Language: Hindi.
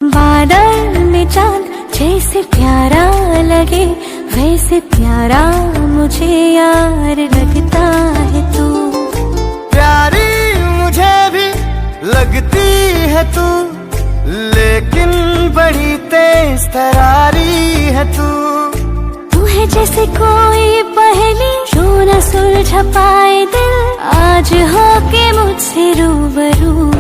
बादल में चांद जैसे प्यारा लगे, वैसे प्यारा मुझे यार लगता है तू। प्यारी मुझे भी लगती है तू, लेकिन बड़ी तेज तरारी है तू। तू है जैसे कोई पहेली जो न सुलझ पाए दिल, आज हो के मुझसे रूबरू।